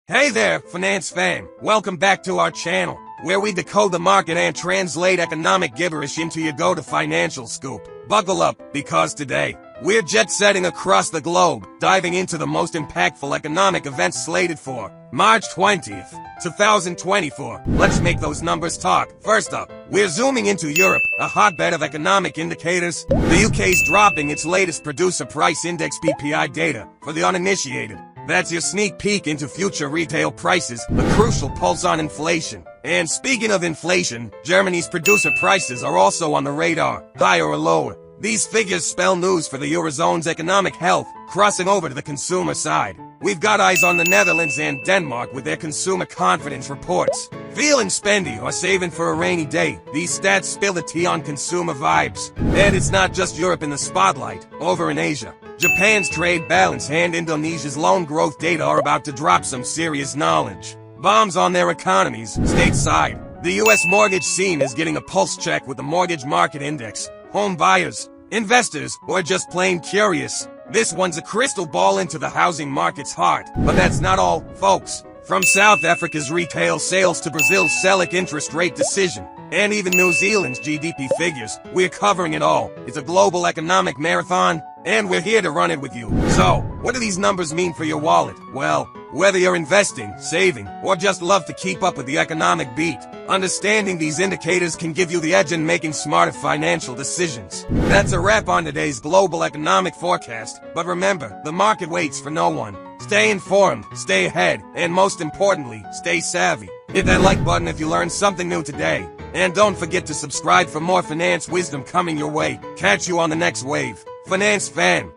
Hey there, finance fan. Welcome back to our channel, where we decode the market and translate economic gibberish into your go-to financial scoop. Buckle up, because today, we're jet-setting across the globe, diving into the most impactful economic events slated for March 20th, 2024. Let's make those numbers talk. First up, we're zooming into Europe, a hotbed of economic indicators. The UK's dropping its latest producer price index PPI data for the uninitiated. That's your sneak peek into future retail prices, a crucial pulse on inflation. And speaking of inflation, Germany's producer prices are also on the radar, higher or lower. These figures spell news for the Eurozone's economic health. Crossing over to the consumer side, we've got eyes on the Netherlands and Denmark with their consumer confidence reports. Feeling spendy or saving for a rainy day, these stats spill the tea on consumer vibes. And it's not just Europe in the spotlight. Over in Asia, Japan's trade balance and Indonesia's loan growth data are about to drop some serious knowledge. Bombs on their economies. Stateside, the U.S. mortgage scene is getting a pulse check with the Mortgage Market Index. Home buyers, investors, or just plain curious, this one's a crystal ball into the housing market's heart. But that's not all, folks. From South Africa's retail sales to Brazil's Selic interest rate decision, and even New Zealand's GDP figures, we're covering it all. It's a global economic marathon, and we're here to run it with you. So, what do these numbers mean for your wallet? Well, whether you're investing, saving, or just love to keep up with the economic beat, understanding these indicators can give you the edge in making smarter financial decisions. That's a wrap on today's global economic forecast, but remember, the market waits for no one. Stay informed, stay ahead, and most importantly, stay savvy. Hit that like button if you learned something new today. And don't forget to subscribe for more finance wisdom coming your way. Catch you on the next wave. Finance fan.